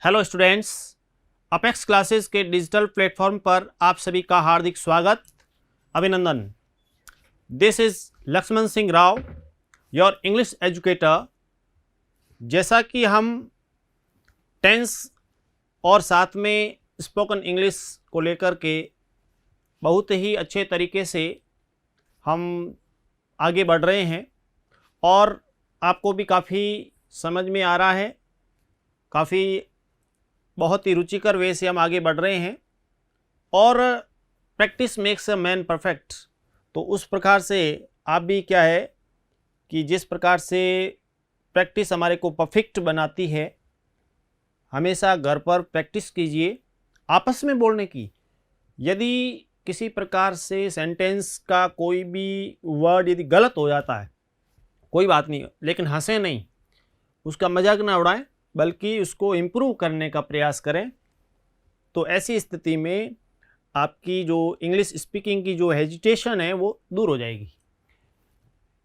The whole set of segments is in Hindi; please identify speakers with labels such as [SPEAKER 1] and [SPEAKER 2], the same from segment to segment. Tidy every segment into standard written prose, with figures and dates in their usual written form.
[SPEAKER 1] हेलो स्टूडेंट्स, अपेक्स क्लासेस के डिजिटल प्लेटफॉर्म पर आप सभी का हार्दिक स्वागत, अभिनंदन। This is Lakshman Singh Rao, your English educator. जैसा कि हम टेंस और साथ में स्पोकन इंग्लिश को लेकर के बहुत ही अच्छे तरीके से हम आगे बढ़ रहे हैं और आपको भी काफ़ी समझ में आ रहा है, काफ़ी बहुत ही रुचिकर वे से हम आगे बढ़ रहे हैं और practice makes a man perfect. तो उस प्रकार से आप भी क्या है कि जिस प्रकार से प्रैक्टिस हमारे को परफेक्ट बनाती है, हमेशा घर पर प्रैक्टिस कीजिए आपस में बोलने की। यदि किसी प्रकार से सेंटेंस का कोई भी वर्ड यदि गलत हो जाता है, कोई बात नहीं, लेकिन हंसें नहीं, उसका मजाक ना उड़ाएं, बल्कि उसको इम्प्रूव करने का प्रयास करें। तो ऐसी स्थिति में आपकी जो इंग्लिश स्पीकिंग की जो हेजिटेशन है वो दूर हो जाएगी।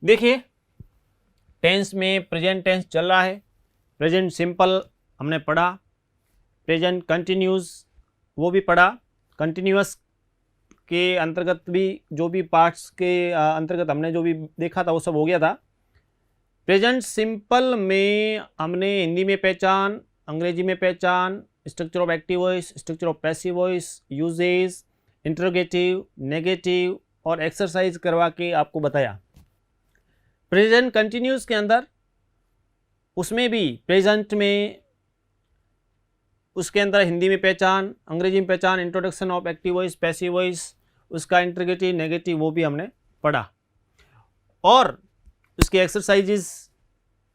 [SPEAKER 1] देखिए, टेंस में प्रेजेंट टेंस चल रहा है, प्रेजेंट सिंपल हमने पढ़ा, प्रेजेंट कंटिन्यूस वो भी पढ़ा, कंटिन्यूअस के अंतर्गत भी जो भी पार्ट्स के अंतर्गत हमने जो भी देखा था वो सब हो गया था। प्रेजेंट सिंपल में हमने हिंदी में पहचान, अंग्रेजी में पहचान, structure of active voice, structure of passive voice, uses, interrogative, negative और एक्सरसाइज करवा के आपको बताया। प्रेजेंट कंटिन्यूस के अंदर उसमें भी प्रेजेंट में उसके अंदर हिंदी में पहचान, अंग्रेजी में पहचान, introduction of active voice, passive voice, उसका इंटरोगेटिव, नेगेटिव वो भी हमने पढ़ा और उसकी एक्सरसाइजेस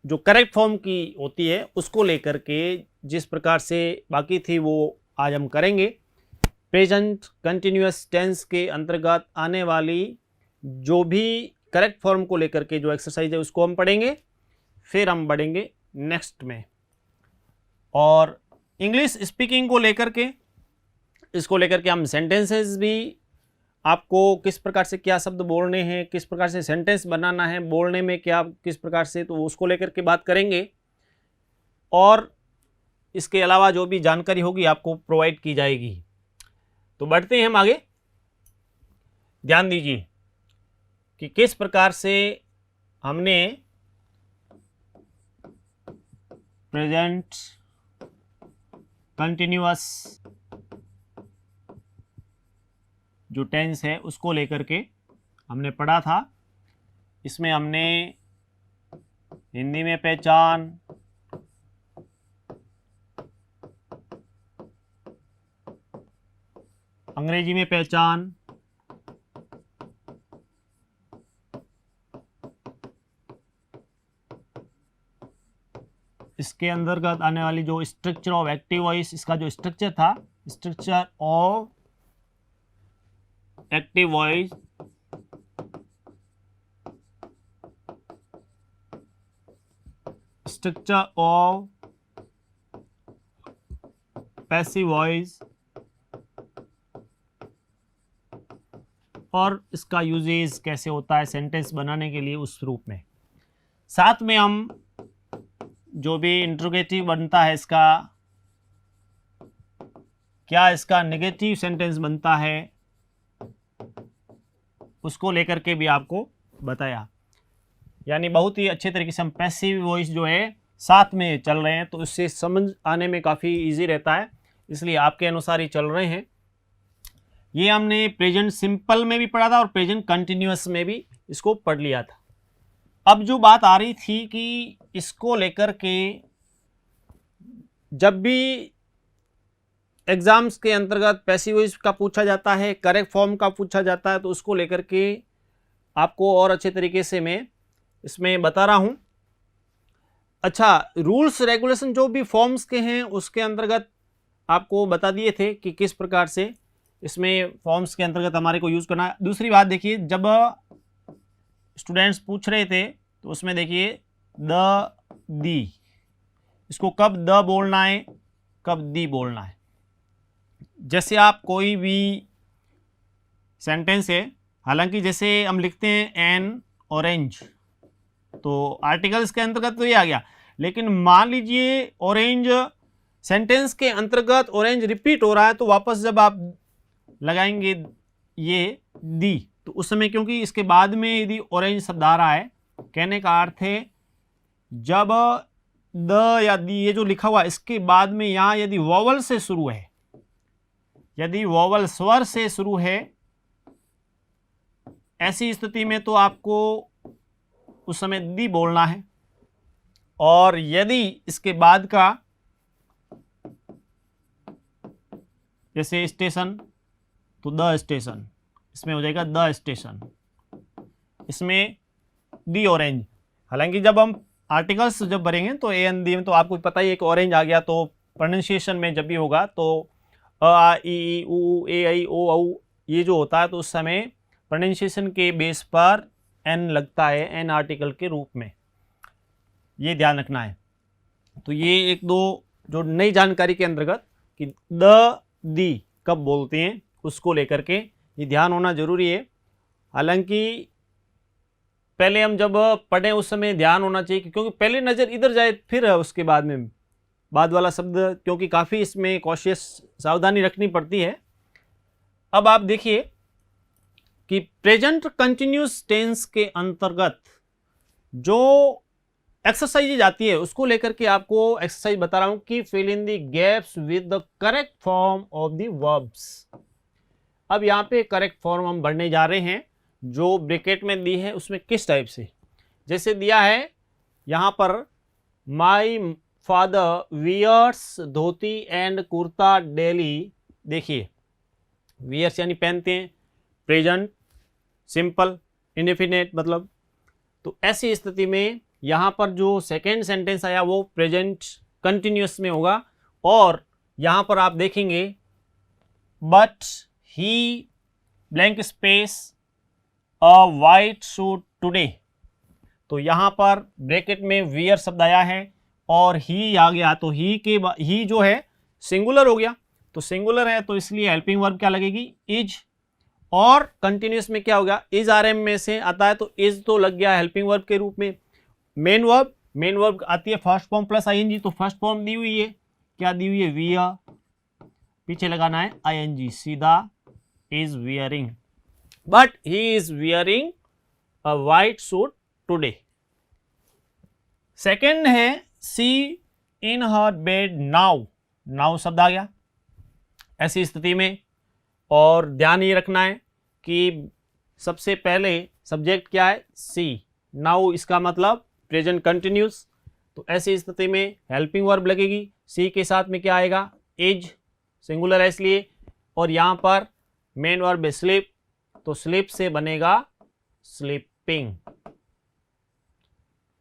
[SPEAKER 1] जो करेक्ट फॉर्म की होती है उसको लेकर के जिस प्रकार से बाकी थी वो आज हम करेंगे। प्रेजेंट कंटिन्यूअस टेंस के अंतर्गत आने वाली जो भी करेक्ट फॉर्म को लेकर के जो एक्सरसाइज है उसको हम पढ़ेंगे, फिर हम बढ़ेंगे नेक्स्ट में। और इंग्लिश स्पीकिंग को लेकर के, इसको लेकर के हम सेंटेंसेस भी, आपको किस प्रकार से क्या शब्द बोलने हैं, किस प्रकार से सेंटेंस बनाना है, बोलने में क्या किस प्रकार से, तो उसको लेकर के बात करेंगे। और इसके अलावा जो भी जानकारी होगी आपको प्रोवाइड की जाएगी। तो बढ़ते हैं हम आगे। ध्यान दीजिए कि किस प्रकार से हमने प्रेजेंट कंटिन्यूअस जो टेंस है उसको लेकर के हमने पढ़ा था। इसमें हमने हिंदी में पहचान, अंग्रेजी में पहचान, इसके अंतर्गत आने वाली जो स्ट्रक्चर ऑफ एक्टिव वॉइस, इसका जो स्ट्रक्चर था, structure of active voice, structure of passive voice और इसका यूजेस कैसे होता है सेंटेंस बनाने के लिए उस रूप में। साथ में हम जो भी इंट्रोगेटिव बनता है इसका, क्या इसका नेगेटिव सेंटेंस बनता है, उसको लेकर के भी आपको बताया। यानी बहुत ही अच्छे तरीके से हम पैसिव वॉइस जो है साथ में चल रहे हैं, तो उससे समझ आने में काफ़ी इजी रहता है, इसलिए आपके अनुसार ही चल रहे हैं। ये हमने प्रेजेंट सिंपल में भी पढ़ा था और प्रेजेंट कंटिन्यूअस में भी इसको पढ़ लिया था। अब जो बात आ रही थी कि इसको लेकर के जब भी एग्जाम्स के अंतर्गत पैसिव वॉइस का पूछा जाता है, करेक्ट फॉर्म का पूछा जाता है, तो उसको लेकर के आपको और अच्छे तरीके से मैं इसमें बता रहा हूँ। अच्छा, रूल्स रेगुलेशन जो भी फॉर्म्स के हैं उसके अंतर्गत आपको बता दिए थे कि किस प्रकार से इसमें फॉर्म्स के अंतर्गत हमारे को यूज़ करना है। दूसरी बात देखिए, जब स्टूडेंट्स पूछ रहे थे तो उसमें देखिए द, दी, इसको कब द बोलना है, कब दी बोलना है। जैसे आप कोई भी सेंटेंस है, हालांकि जैसे हम लिखते हैं एन ऑरेंज, तो आर्टिकल्स के अंतर्गत तो ये आ गया, लेकिन मान लीजिए ऑरेंज सेंटेंस के अंतर्गत ऑरेंज रिपीट हो रहा है तो वापस जब आप लगाएंगे ये दी, तो उस समय क्योंकि इसके बाद में यदि ऑरेंज शब्द आ रहा है, कहने का अर्थ है जब द या दी ये जो लिखा हुआ है इसके बाद में यहां यदि वॉवल से शुरू है, यदि वॉवल स्वर से शुरू है, ऐसी स्थिति में तो आपको उस समय दी बोलना है। और यदि इसके बाद का जैसे स्टेशन तो द स्टेशन, इसमें हो जाएगा द स्टेशन, इसमें दी ऑरेंज। हालांकि जब हम आर्टिकल्स जब भरेंगे तो ए एन दी में तो आपको पता ही एक ऑरेंज आ गया, तो प्रोनाउंसिएशन में जब भी होगा तो अ आ ई उ ए आई ओ औ ये जो होता है तो उस समय प्रोनाउंसिएशन के बेस पर एन लगता है, एन आर्टिकल के रूप में, ये ध्यान रखना है। तो ये एक दो जो नई जानकारी के अंतर्गत कि द दी कब बोलते हैं उसको लेकर के ये ध्यान होना जरूरी है। हालांकि पहले हम जब पढ़ें उस समय ध्यान होना चाहिए क्योंकि पहले नज़र इधर जाए फिर उसके बाद में बाद वाला शब्द, क्योंकि काफ़ी इसमें कॉशियस सावधानी रखनी पड़ती है। अब आप देखिए कि प्रेजेंट कंटिन्यूस टेंस के अंतर्गत जो एक्सरसाइज आती है उसको लेकर के आपको एक्सरसाइज बता रहा हूं कि fill in the gaps with the correct form of the verbs. अब यहाँ पे करेक्ट फॉर्म हम बढ़ने जा रहे हैं, जो ब्रैकेट में दी है उसमें किस टाइप से, जैसे दिया है यहाँ पर my father wears dhoti and kurta daily. देखिए वियर्स यानी पहनते हैं, प्रेजेंट सिंपल इंडेफिनेट मतलब, तो ऐसी स्थिति में यहाँ पर जो सेकेंड सेंटेंस आया वो प्रेजेंट कंटिन्यूस में होगा। और यहाँ पर आप देखेंगे but he blank space a white suit today, तो यहाँ पर ब्रैकेट में वियर शब्द आया है और ही आ गया, तो ही जो है सिंगुलर हो गया, तो सिंगुलर है तो इसलिए हेल्पिंग वर्ब क्या लगेगी इज। और कंटिन्यूस में क्या होगा इज आर एम में से आता है तो इज तो लग गया हेल्पिंग वर्ब के रूप में। मेन वर्ब आती है फर्स्ट फॉर्म प्लस आईएनजी, तो फर्स्ट फॉर्म दी हुई है, क्या दी हुई है वियर, पीछे लगाना है आईएनजी, सीधा is wearing, but he is wearing a white suit today. Second है सी इन हर बेड नाउ, नाउ शब्द आ गया ऐसी स्थिति में। और ध्यान ये रखना है कि सबसे पहले सब्जेक्ट क्या है सी, नाउ इसका मतलब प्रेजेंट कंटिन्यूस, तो ऐसी स्थिति में हेल्पिंग वर्ब लगेगी, सी के साथ में क्या आएगा इज, सिंगुलर है इसलिए। और यहाँ पर मेन वर्ब है स्लीप, तो स्लीप से बनेगा स्लीपिंग,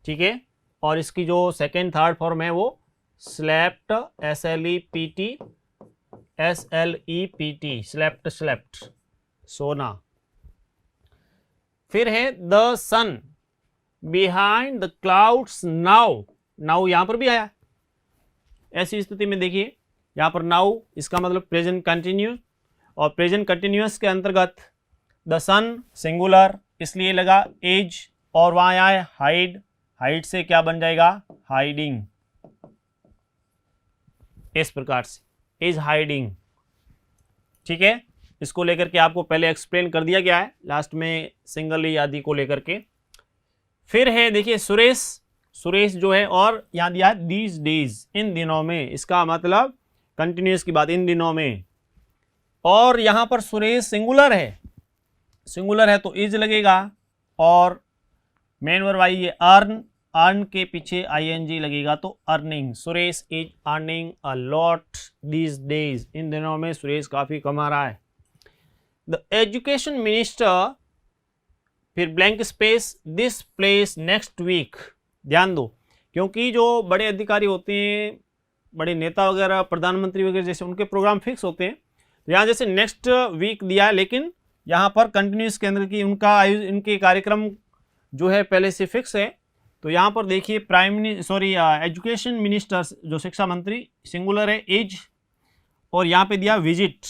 [SPEAKER 1] ठीक है। और इसकी जो सेकेंड थर्ड फॉर्म है वो स्लेप्ट, SLEPT, स्लेप्ट स्लेप्ट सोना। फिर है the sun behind the clouds now, now यहां पर भी आया, ऐसी स्थिति में देखिए यहां पर नाउ इसका मतलब प्रेजेंट कंटिन्यूस, और प्रेजेंट कंटिन्यूस के अंतर्गत द सन सिंगुलर इसलिए लगा एज, और वहां आया है हाइड, हाइड से क्या बन जाएगा हाइडिंग, इस प्रकार से इज हाइडिंग, ठीक है। इसको लेकर के आपको पहले एक्सप्लेन कर दिया गया है लास्ट में सिंगल आदि को लेकर के। फिर है देखिए सुरेश, सुरेश जो है और यहां दिया है दीज डेज, इन दिनों में, इसका मतलब कंटिन्यूस की बात इन दिनों में। और यहां पर सुरेश सिंगुलर है, सिंगुलर है तो इज लगेगा, और मेन वर्ब आई है अर्न, अर्न के पीछे आईएनजी लगेगा तो earning, Suresh is earning a lot these days, इन दिनों में सुरेश काफी कमा रहा है। द एजुकेशन मिनिस्टर, फिर blank space this place next week. ध्यान दो क्योंकि जो बड़े अधिकारी होते हैं, बड़े नेता वगैरह, प्रधानमंत्री वगैरह जैसे उनके प्रोग्राम फिक्स होते हैं, तो यहाँ जैसे नेक्स्ट वीक दिया है, लेकिन यहाँ पर कंटिन्यूस के अंदर की इनके कार्यक्रम जो है पहले से फिक्स है। तो यहाँ पर देखिए एजुकेशन मिनिस्टर जो शिक्षा मंत्री सिंगुलर है इज, और यहाँ पे दिया विजिट,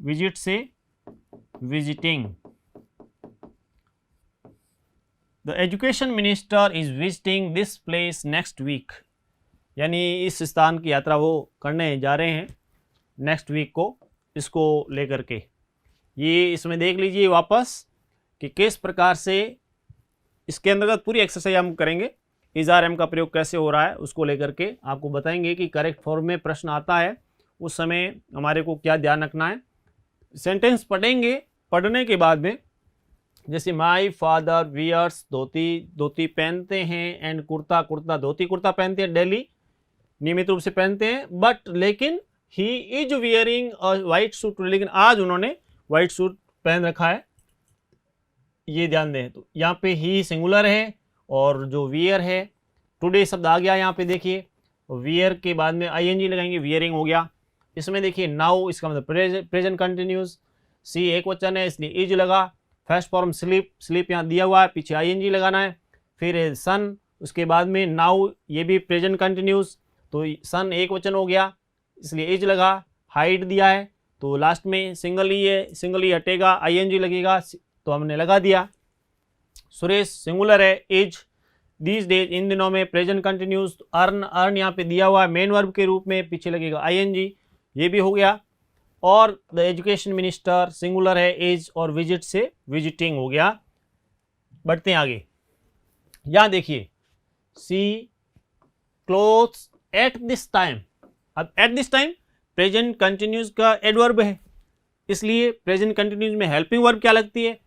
[SPEAKER 1] विजिट से visiting, the education minister is visiting this place next week. यानी इस स्थान की यात्रा वो करने जा रहे हैं नेक्स्ट वीक को, इसको लेकर के। ये इसमें देख लीजिए वापस कि किस प्रकार से इसके अंतर्गत पूरी एक्सरसाइज हम करेंगे, इज आर एम का प्रयोग कैसे हो रहा है उसको लेकर के आपको बताएंगे कि करेक्ट फॉर्म में प्रश्न आता है उस समय हमारे को क्या ध्यान रखना है। सेंटेंस पढ़ेंगे, पढ़ने के बाद में जैसे माई फादर वियर्स धोती पहनते हैं, एंड कुर्ता धोती कुर्ता पहनते हैं, डेली नियमित रूप से पहनते हैं, बट लेकिन he is wearing a white suit, लेकिन आज उन्होंने वाइट सूट पहन रखा है, ये ध्यान दें। तो यहाँ पे ही सिंगुलर है और जो वियर है टुडे शब्द आ गया यहाँ पे देखिए, वियर के बाद में आईएनजी लगाएंगे, वियरिंग हो गया। इसमें देखिए नाउ, इसका मतलब प्रेजेंट कंटिन्यूस, सी एक वचन है इसलिए इज लगा। फर्स्ट फॉर्म स्लीप यहाँ दिया हुआ है, पीछे आईएनजी लगाना है। फिर सन, उसके बाद में नाउ, ये भी प्रेजेंट कंटिन्यूस, तो सन एक वचन हो गया इसलिए इज लगा। हाइड दिया है तो लास्ट में सिंगल ही है, सिंगल ही हटेगा, आईएनजी लगेगा तो हमने लगा दिया। सुरेश सिंगुलर है, इज। दीज डेज इन दिनों में, प्रेजेंट कंटिन्यूस। अर्न यहाँ पे दिया हुआ है मेन वर्ब के रूप में, पीछे लगेगा आईएनजी, ये भी हो गया। और द एजुकेशन मिनिस्टर सिंगुलर है, इज, और विजिट से विजिटिंग हो गया। बढ़ते हैं आगे, यहां देखिए सी क्लोथ्स एट दिस टाइम। अब eight this time present continuous का एडवर्ब है, इसलिए प्रेजेंट कंटिन्यूस में हेल्पिंग वर्ब क्या लगती है,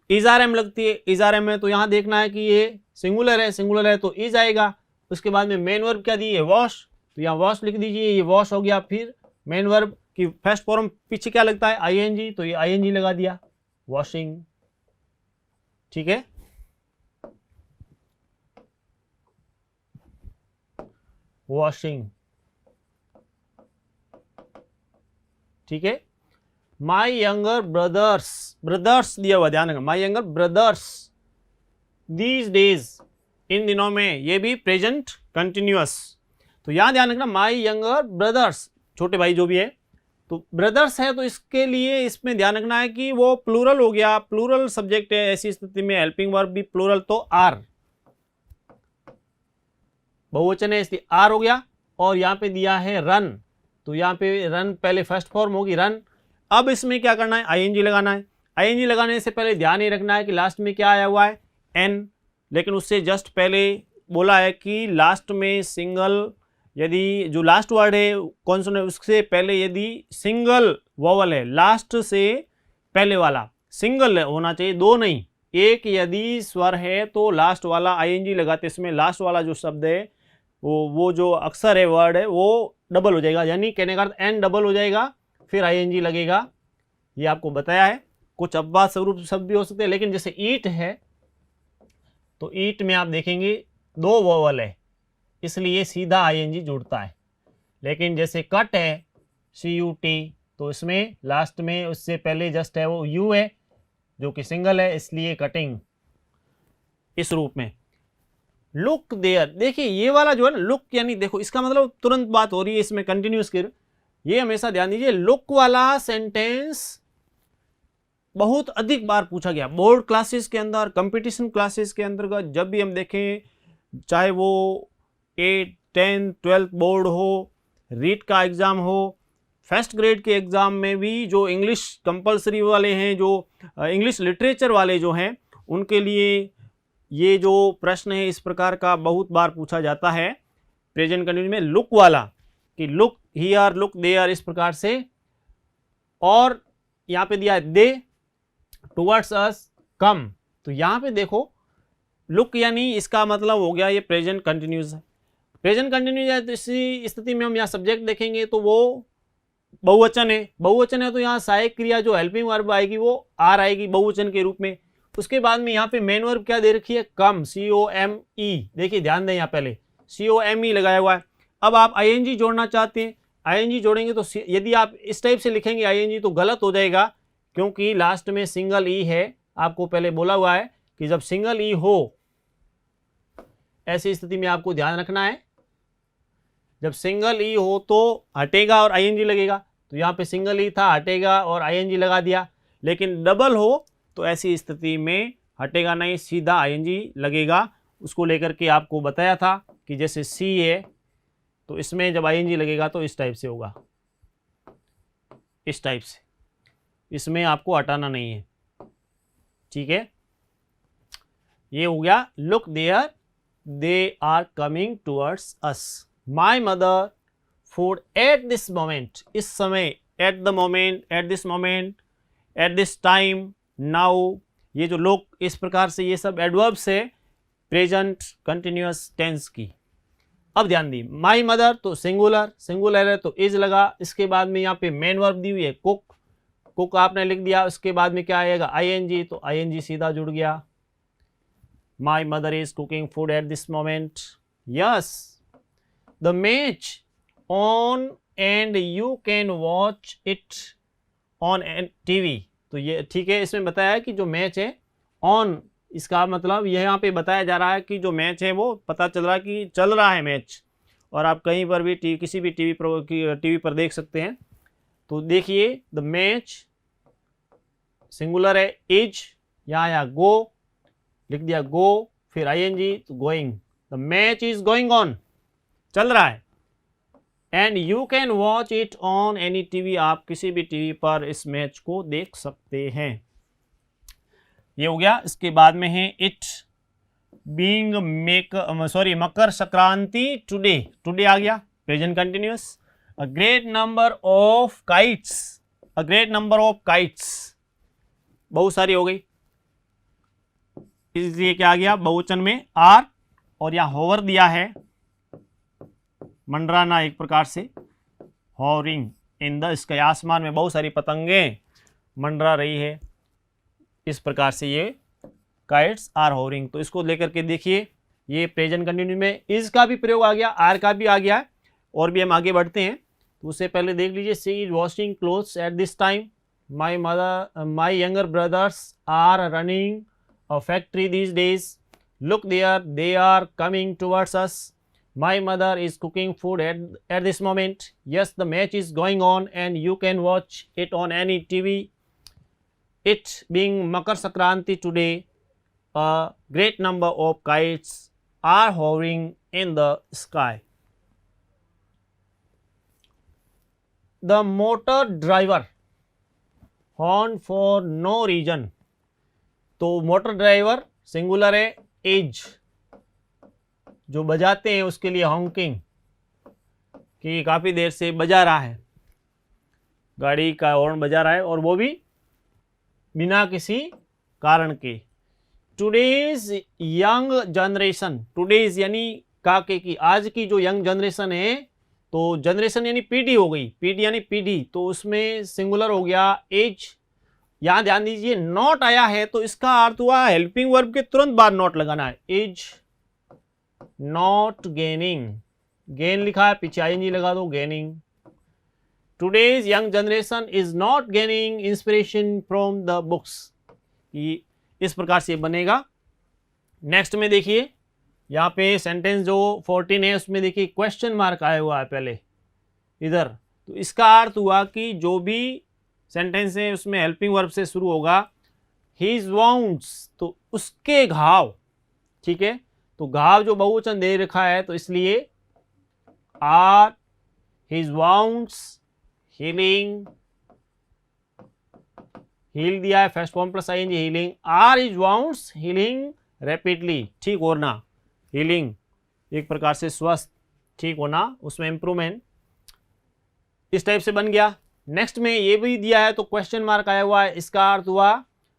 [SPEAKER 1] इज आर एम लगती है। इज आर एम में तो यहाँ देखना है कि ये सिंगुलर है तो इज आएगा। उसके बाद में मेन वर्ब क्या दी है, वॉश, तो यहाँ वॉश लिख दीजिए, ये वॉश हो गया। फिर मेन वर्ब की फर्स्ट फॉर्म पीछे क्या लगता है, आईएनजी, तो ये आईएनजी लगा दिया, वॉशिंग। ठीक है, वॉशिंग। ठीक है, माई यंगर ब्रदर्स दिया हुआ, ध्यान रखना, my younger brothers these days, इन दिनों में, ये भी प्रेजेंट कंटिन्यूअस। तो यहां ध्यान रखना माई यंगर ब्रदर्स, छोटे भाई जो भी है, तो ब्रदर्स है तो इसके लिए इसमें ध्यान रखना है कि वो प्लूरल हो गया, प्लूरल सब्जेक्ट है, ऐसी स्थिति में हेल्पिंग वर्ब भी प्लूरल तो आर, बहुवचन है इसलिए आर हो गया। और यहाँ पे दिया है रन, तो यहाँ पे रन पहले फर्स्ट फॉर्म होगी रन। अब इसमें क्या करना है, आईएनजी लगाना है। आईएनजी लगाने से पहले ध्यान ये रखना है कि लास्ट में क्या आया हुआ है, एन, लेकिन उससे जस्ट पहले बोला है कि लास्ट में सिंगल, यदि जो लास्ट वर्ड है कॉन्सोनेंट उससे पहले यदि सिंगल वोवल है, लास्ट से पहले वाला सिंगल होना चाहिए, दो नहीं, एक यदि स्वर है तो लास्ट वाला आईएनजी लगाते, इसमें लास्ट वाला जो शब्द है वो जो अक्षर है, वर्ड है, वो डबल हो जाएगा, यानी कहने का अर्थ एन डबल हो जाएगा, फिर आईएनजी लगेगा। ये आपको बताया है। कुछ अपवाद स्वरूप शब्द भी हो सकते हैं, लेकिन जैसे ईट है तो ईट में आप देखेंगे दो वोवल है इसलिए सीधा आईएनजी जुड़ता है। लेकिन जैसे कट है CUT, तो इसमें लास्ट में उससे पहले जस्ट है वो यू है जो कि सिंगल है, इसलिए कटिंग इस रूप में। लुक देयर, देखिए ये वाला जो है ना लुक, यानी देखो इसका मतलब तुरंत बात हो रही है इसमें कंटिन्यूस की, ये हमेशा ध्यान दीजिए। लुक वाला सेंटेंस बहुत अधिक बार पूछा गया बोर्ड क्लासेस के अंदर, कंपटीशन क्लासेस के अंतर्गत। जब भी हम देखें, चाहे वो 8, 10, 12 बोर्ड हो, रीट का एग्जाम हो, फर्स्ट ग्रेड के एग्जाम में भी जो इंग्लिश कंपलसरी वाले हैं, जो इंग्लिश लिटरेचर वाले जो हैं, उनके लिए ये जो प्रश्न है इस प्रकार का बहुत बार पूछा जाता है प्रेजेंट कंटिन्यूस में, लुक वाला, कि लुक हियर, लुक देयर, इस प्रकार से। और यहाँ पे दिया है दे टुवर्ड्स अस कम, तो यहाँ पे देखो लुक यानी इसका मतलब हो गया ये प्रेजेंट कंटिन्यूस है। प्रेजेंट कंटिन्यूस है तो इसी स्थिति में हम यहाँ सब्जेक्ट देखेंगे तो वो बहुवचन है, बहुवचन है तो यहाँ सहायक क्रिया जो हेल्पिंग वर्ब आएगी वो आर आएगी बहुवचन के रूप में। उसके बाद में यहाँ पे मेन वर्ब क्या दे रखी है, कम, COME, देखिए ध्यान दें यहाँ पहले COME लगाया हुआ है। अब आप आईएनजी जोड़ना चाहते हैं, आईएनजी जोड़ेंगे तो यदि आप इस टाइप से लिखेंगे आईएनजी तो गलत हो जाएगा, क्योंकि लास्ट में सिंगल ई है। आपको पहले बोला हुआ है कि जब सिंगल ई हो ऐसी स्थिति में आपको ध्यान रखना है, जब सिंगल ई हो तो हटेगा और आईएनजी लगेगा, तो यहाँ पे सिंगल ई था, हटेगा और आईएनजी लगा दिया। लेकिन डबल हो तो ऐसी स्थिति में हटेगा नहीं, सीधा आईएनजी लगेगा। उसको लेकर के आपको बताया था कि जैसे सी है तो इसमें जब आईएनजी लगेगा तो इस टाइप से होगा, इस टाइप से, इसमें आपको हटाना नहीं है, ठीक है। ये हो गया look there they are coming towards us, my mother food at this moment, इस समय, at the moment, at this moment, at this time, now, ये जो लोग इस प्रकार से ये सब एडवर्ब्स है प्रेजेंट कंटिन्यूअस टेंस की। अब ध्यान दी, माई मदर तो सिंगुलर, सिंगुलर है तो इज लगा, इसके बाद में यहाँ पे मेन वर्ब दी हुई है कुक, कुक आपने लिख दिया, उसके बाद में क्या आएगा आईएनजी, तो आईएनजी सीधा जुड़ गया। My mother is cooking food at this moment, yes the match on and you can watch it on TV, तो ये ठीक है, इसमें बताया है कि जो मैच है ऑन, इसका मतलब यह यहाँ पे बताया जा रहा है कि जो मैच है वो पता चल रहा है कि चल रहा है मैच, और आप कहीं पर भी किसी भी टीवी पर देख सकते हैं। तो देखिए द मैच सिंगुलर है इज, यहाँ गो लिख दिया गो, फिर आईएनजी तो going, the match is going on, चल रहा है, and you can watch it on any TV, आप किसी भी टीवी पर इस मैच को देख सकते हैं। ये हो गया। इसके बाद में है it being Makar Sankranti today, today आ गया present continuous, a great number of kites, a great number of kites, बहुत सारी हो गई, इसलिए क्या आ गया बहुवचन में आर, और यहां होवर दिया है मंडराना, एक प्रकार से हॉवरिंग इन द स्काई, आसमान में बहुत सारी पतंगें मंडरा रही है, इस प्रकार से ये काइट्स आर हॉवरिंग। तो इसको लेकर के देखिए, ये प्रेजेंट कंटिन्यू में इज का भी प्रयोग आ गया, आर का भी आ गया, और भी हम आगे बढ़ते हैं। तो उससे पहले देख लीजिए, she is washing clothes at this time, my younger brothers are running a factory this days, look there they are coming towards us, my mother is cooking food at this moment, yes the match is going on and you can watch it on any TV, it being Makar Sankranti today, a great number of kites are hovering in the sky. The motor driver horn for no reason, तो मोटर ड्राइवर सिंगुलर है इज, जो बजाते हैं उसके लिए हॉन्किंग, कि काफ़ी देर से बजा रहा है, गाड़ी का हॉर्न बजा रहा है, और वो भी बिना किसी कारण के। टुडेज यंग जनरेशन, टुडेज यानी काके की, आज की जो यंग जनरेशन है, तो जनरेशन यानी पीढ़ी हो गई, पीढ़ी यानी पीढ़ी, तो उसमें सिंगुलर हो गया एज। यहाँ ध्यान दीजिए नॉट आया है तो इसका अर्थ हुआ हेल्पिंग वर्ब के तुरंत बाद नॉट लगाना है, इज नॉट गेनिंग, गेन लिखा है पीछे आईएनजी लगा दो, gaining. Today's young generation is not gaining inspiration from the books, इस प्रकार से बनेगा। नेक्स्ट में देखिए, यहाँ पे सेंटेंस जो 14 है उसमें देखिए क्वेश्चन मार्क आया हुआ है पहले इधर, तो इसका अर्थ हुआ कि जो भी सेंटेंस है उसमें हेल्पिंग वर्ब से शुरू होगा, हिज वाउंड्स, तो उसके घाव, ठीक है, तो घाव जो बहुवचन दे रखा है तो इसलिए are his wounds healing, heal दिया है first form plus ING healing, are his wounds healing rapidly, ठीक होना, हीलिंग एक प्रकार से स्वस्थ, ठीक होना, उसमें इंप्रूवमेंट, इस टाइप से बन गया। नेक्स्ट में ये भी दिया है तो क्वेश्चन मार्क आया हुआ है, इसका अर्थ हुआ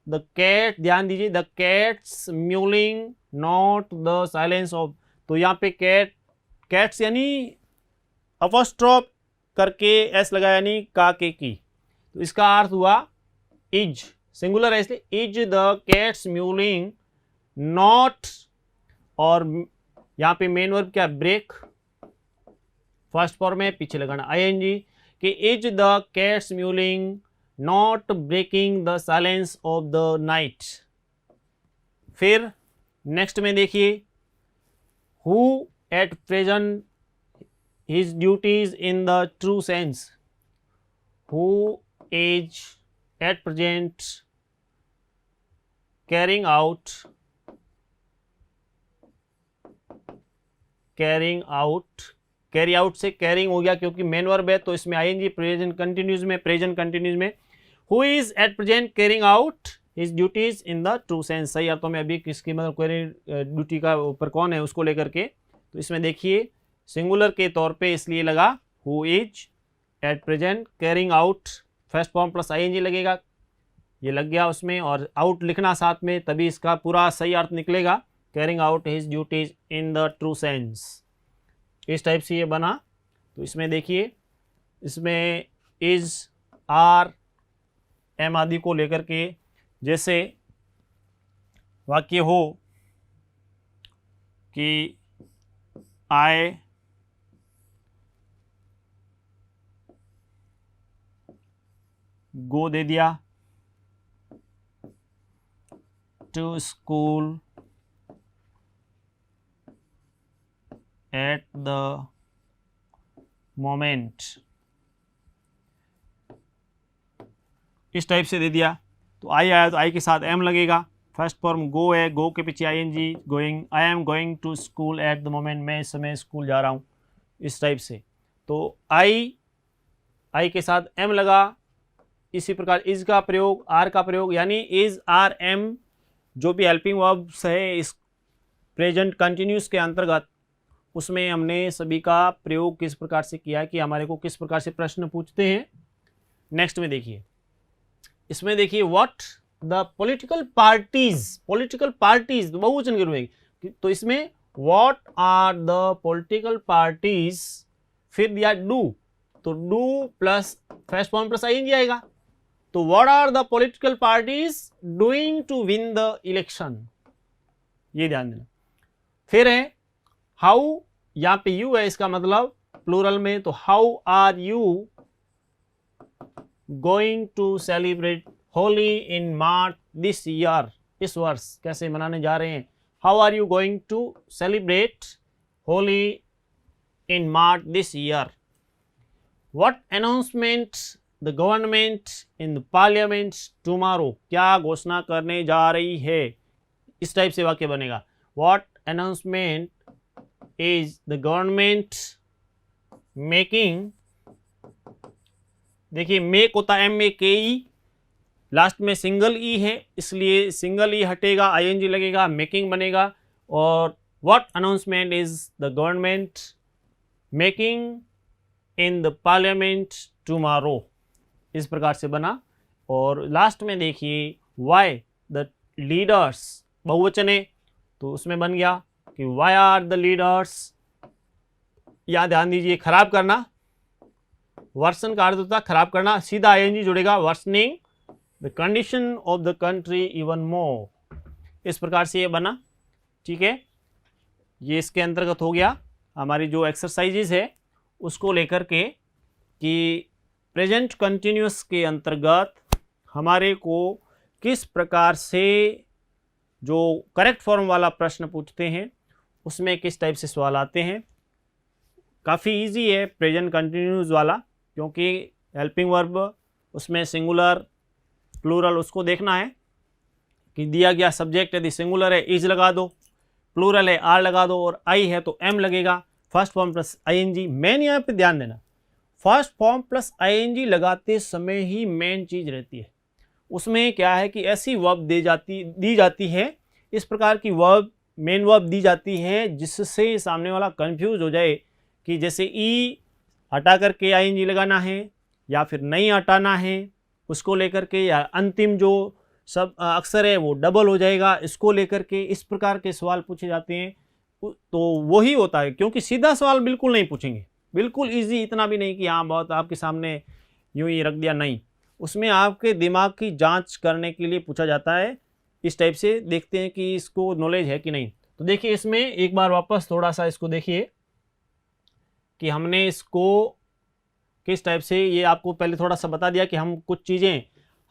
[SPEAKER 1] द कैट, ध्यान दीजिए, the cats mewling not the silence of, तो यहाँ पे कैट, कैट्स यानी अपॉस्ट्रोफ करके एस लगाया यानी काके की, तो इसका अर्थ हुआ इज, सिंगुलर है इसलिए is the cats mewling not, और यहाँ पे मेन वर्ब क्या ब्रेक, फर्स्ट फॉर्म है पीछे लगाना आईएनजी, कि is the cats mewling not breaking the silence of the night. फिर नेक्स्ट में देखिए, who at present his duties in the true sense, who is at present carrying out carry out से कैरिंग हो गया क्योंकि मेन वर्ब है, तो इसमें आईएनजी प्रेजेंट कंटिन्यूज में who is at present carrying out his duties in the true sense, सही अर्थों में अभी किसकी मतलब कैरी ड्यूटी का ऊपर कौन है उसको लेकर के, तो इसमें देखिए सिंगुलर के तौर पे इसलिए लगा who is at present carrying out, first form plus ING लगेगा, ये लग गया उसमें, और आउट लिखना साथ में, तभी इसका पूरा सही अर्थ निकलेगा, carrying out his duties in the true sense. इस टाइप से ये बना। तो इसमें देखिए इसमें इज, आर, एम आदि को लेकर के जैसे वाक्य हो कि आई गो दे दिया, to school at the moment, इस टाइप से दे दिया। तो आई आया तो आई के साथ एम लगेगा, फर्स्ट फॉर्म गो है, गो के पीछे ING, going, I am going to school at the moment, मैं इस समय स्कूल जा रहा हूँ, इस टाइप से। तो आई के साथ एम लगा, इसी प्रकार इज का प्रयोग, आर का प्रयोग, यानी इज, आर, एम जो भी हेल्पिंग वर्ब्स है इस प्रेजेंट कंटिन्यूस के अंतर्गत, उसमें हमने सभी का प्रयोग किस प्रकार से किया कि हमारे को किस प्रकार से प्रश्न पूछते हैं। नेक्स्ट में देखिए, इसमें देखिए व्हाट द पॉलिटिकल पार्टीज बहुवचन के रूप में, तो इसमें what are the political parties, फिर दिया डू, तो do plus first form plus ING आएगा, तो what are the political parties doing to win the election, ये ध्यान देना। फिर है हाउ, यहाँ पे यू है, इसका मतलब प्लूरल में, तो how are you going to celebrate Holi in March this year, इस वर्ष कैसे मनाने जा रहे हैं, how are you going to celebrate Holi in March this year, what announcement the government in the parliament tomorrow, क्या घोषणा करने जा रही है, इस टाइप से वाक्य बनेगा। What announcement is the government making, देखिए मेक होता है एम ए के ई, लास्ट में सिंगल ई है इसलिए सिंगल ई हटेगा, आईएनजी लगेगा, मेकिंग बनेगा, और what announcement is the government making in the parliament tomorrow, इस प्रकार से बना। और लास्ट में देखिए वाई द लीडर्स, बहुवचन है तो उसमें बन गया कि वाई आर द लीडर्स, या ध्यान दीजिए खराब करना, वर्सन का अर्थ होता है खराब करना, सीधा आईएनजी जुड़ेगा, worsening the condition of the country even more, इस प्रकार से ये बना। ठीक है, ये इसके अंतर्गत हो गया। हमारी जो एक्सरसाइजेज है उसको लेकर के कि प्रेजेंट कंटिन्यूअस के अंतर्गत हमारे को किस प्रकार से जो करेक्ट फॉर्म वाला प्रश्न पूछते हैं उसमें किस टाइप से सवाल आते हैं। काफ़ी इजी है प्रेजेंट कंटिन्यूअस वाला, क्योंकि हेल्पिंग वर्ब उसमें सिंगुलर प्लूरल उसको देखना है कि दिया गया सब्जेक्ट यदि सिंगुलर है इज लगा दो, प्लूरल है आर लगा दो, और आई है तो एम लगेगा, first form plus ING. Main यहाँ पे ध्यान देना, फर्स्ट फॉर्म प्लस आईएनजी लगाते समय ही मेन चीज रहती है। उसमें क्या है कि ऐसी वर्ब दी जाती है, इस प्रकार की वर्ब मेन वर्ब दी जाती है जिससे सामने वाला कंफ्यूज हो जाए कि जैसे ई हटा करके आईएनजी लगाना है या फिर नहीं हटाना है उसको लेकर के, या अंतिम जो सब अक्सर है वो डबल हो जाएगा इसको लेकर के, इस प्रकार के सवाल पूछे जाते हैं। तो वही होता है, क्योंकि सीधा सवाल बिल्कुल नहीं पूछेंगे, बिल्कुल इजी, इतना भी नहीं कि हाँ बहुत आपके सामने यूं ही रख दिया, नहीं, उसमें आपके दिमाग की जांच करने के लिए पूछा जाता है। इस टाइप से देखते हैं कि इसको नॉलेज है कि नहीं। तो देखिए इसमें एक बार वापस थोड़ा सा इसको देखिए कि हमने इसको किस टाइप से, ये आपको पहले थोड़ा सा बता दिया कि हम कुछ चीज़ें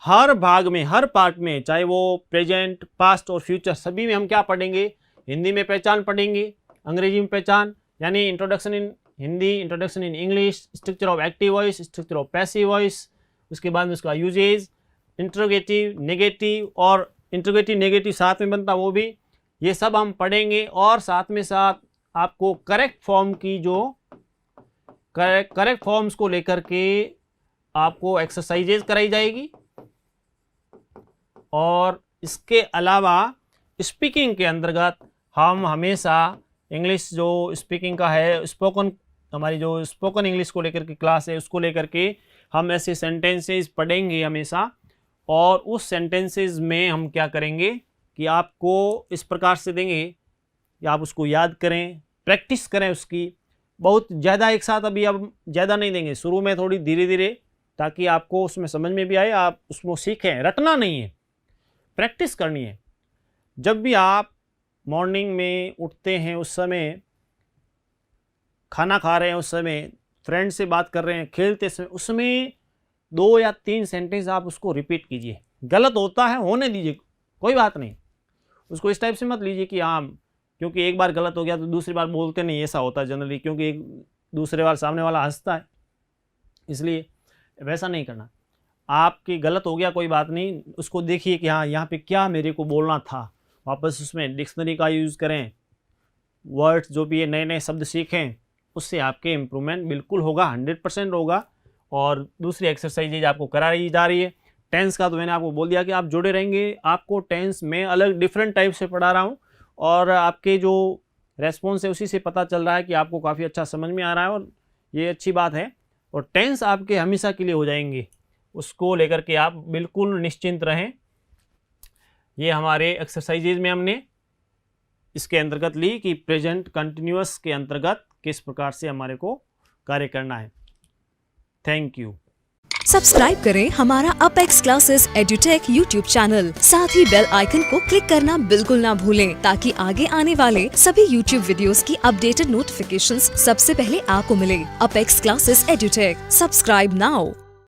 [SPEAKER 1] हर भाग में, हर पार्ट में, चाहे वो प्रेजेंट, पास्ट और फ्यूचर, सभी में हम क्या पढ़ेंगे, हिंदी में पहचान पढ़ेंगे, अंग्रेजी में पहचान यानी introduction in Hindi, introduction in English, structure of active voice, structure of passive voice, उसके बाद में उसका यूजेज, इंट्रोगेटिव, नेगेटिव, और इंट्रोगेटिव नेगेटिव साथ में बनता वो भी, ये सब हम पढ़ेंगे। और साथ में साथ आपको करेक्ट फॉर्म की जो करेक्ट फॉर्म्स को लेकर के आपको एक्सरसाइजेज कराई जाएगी और इसके अलावा स्पीकिंग के अंतर्गत हम हमेशा इंग्लिश जो स्पीकिंग का है, स्पोकन, हमारी जो स्पोकन इंग्लिश को लेकर के क्लास है उसको लेकर के हम ऐसे सेंटेंसेस पढ़ेंगे हमेशा। और उस सेंटेंसेस में हम क्या करेंगे कि आपको इस प्रकार से देंगे कि आप उसको याद करें, प्रैक्टिस करें उसकी। बहुत ज़्यादा एक साथ अभी अब ज़्यादा नहीं देंगे, शुरू में थोड़ी धीरे धीरे, ताकि आपको उसमें समझ में भी आए, आप उसको सीखें। रटना नहीं है, प्रैक्टिस करनी है। जब भी आप मॉर्निंग में उठते हैं, उस समय खाना खा रहे हैं, उस समय फ्रेंड से बात कर रहे हैं, खेलते समय, उसमें 2 या 3 सेंटेंस आप उसको रिपीट कीजिए। गलत होता है, होने दीजिए, कोई बात नहीं। उसको इस टाइप से मत लीजिए कि हाँ क्योंकि एक बार गलत हो गया तो दूसरी बार बोलते नहीं, ऐसा होता है जनरली, क्योंकि एक दूसरे बार सामने वाला हंसता है, इसलिए वैसा नहीं करना। आपकी गलत हो गया कोई बात नहीं, उसको देखिए कि हाँ यहाँ पे क्या मेरे को बोलना था, वापस उसमें डिक्शनरी का यूज़ करें, वर्ड्स जो भी है नए नए शब्द सीखें, उससे आपके इम्प्रूवमेंट बिल्कुल होगा, 100% होगा। और दूसरी एक्सरसाइजेज आपको कराई जा रही है। टेंस का तो मैंने आपको बोल दिया कि आप जुड़े रहेंगे, आपको टेंस में अलग डिफरेंट टाइप से पढ़ा रहा हूँ और आपके जो रेस्पॉन्स है उसी से पता चल रहा है कि आपको काफ़ी अच्छा समझ में आ रहा है और ये अच्छी बात है। और टेंस आपके हमेशा के लिए हो जाएंगे, उसको लेकर के आप बिल्कुल निश्चिंत रहें। ये हमारे एक्सरसाइजेज में हमने इसके अंतर्गत ली कि प्रेजेंट कंटिन्यूअस के अंतर्गत किस प्रकार से हमारे को कार्य करना है। Thank you.
[SPEAKER 2] सब्सक्राइब करें हमारा apex classes edutech YouTube channel, साथ ही बेल आइकन को क्लिक करना बिल्कुल ना भूलें, ताकि आगे आने वाले सभी यूट्यूब वीडियोस की अपडेटेड नोटिफिकेशंस सबसे पहले आपको मिले। Apex classes edutech, subscribe now.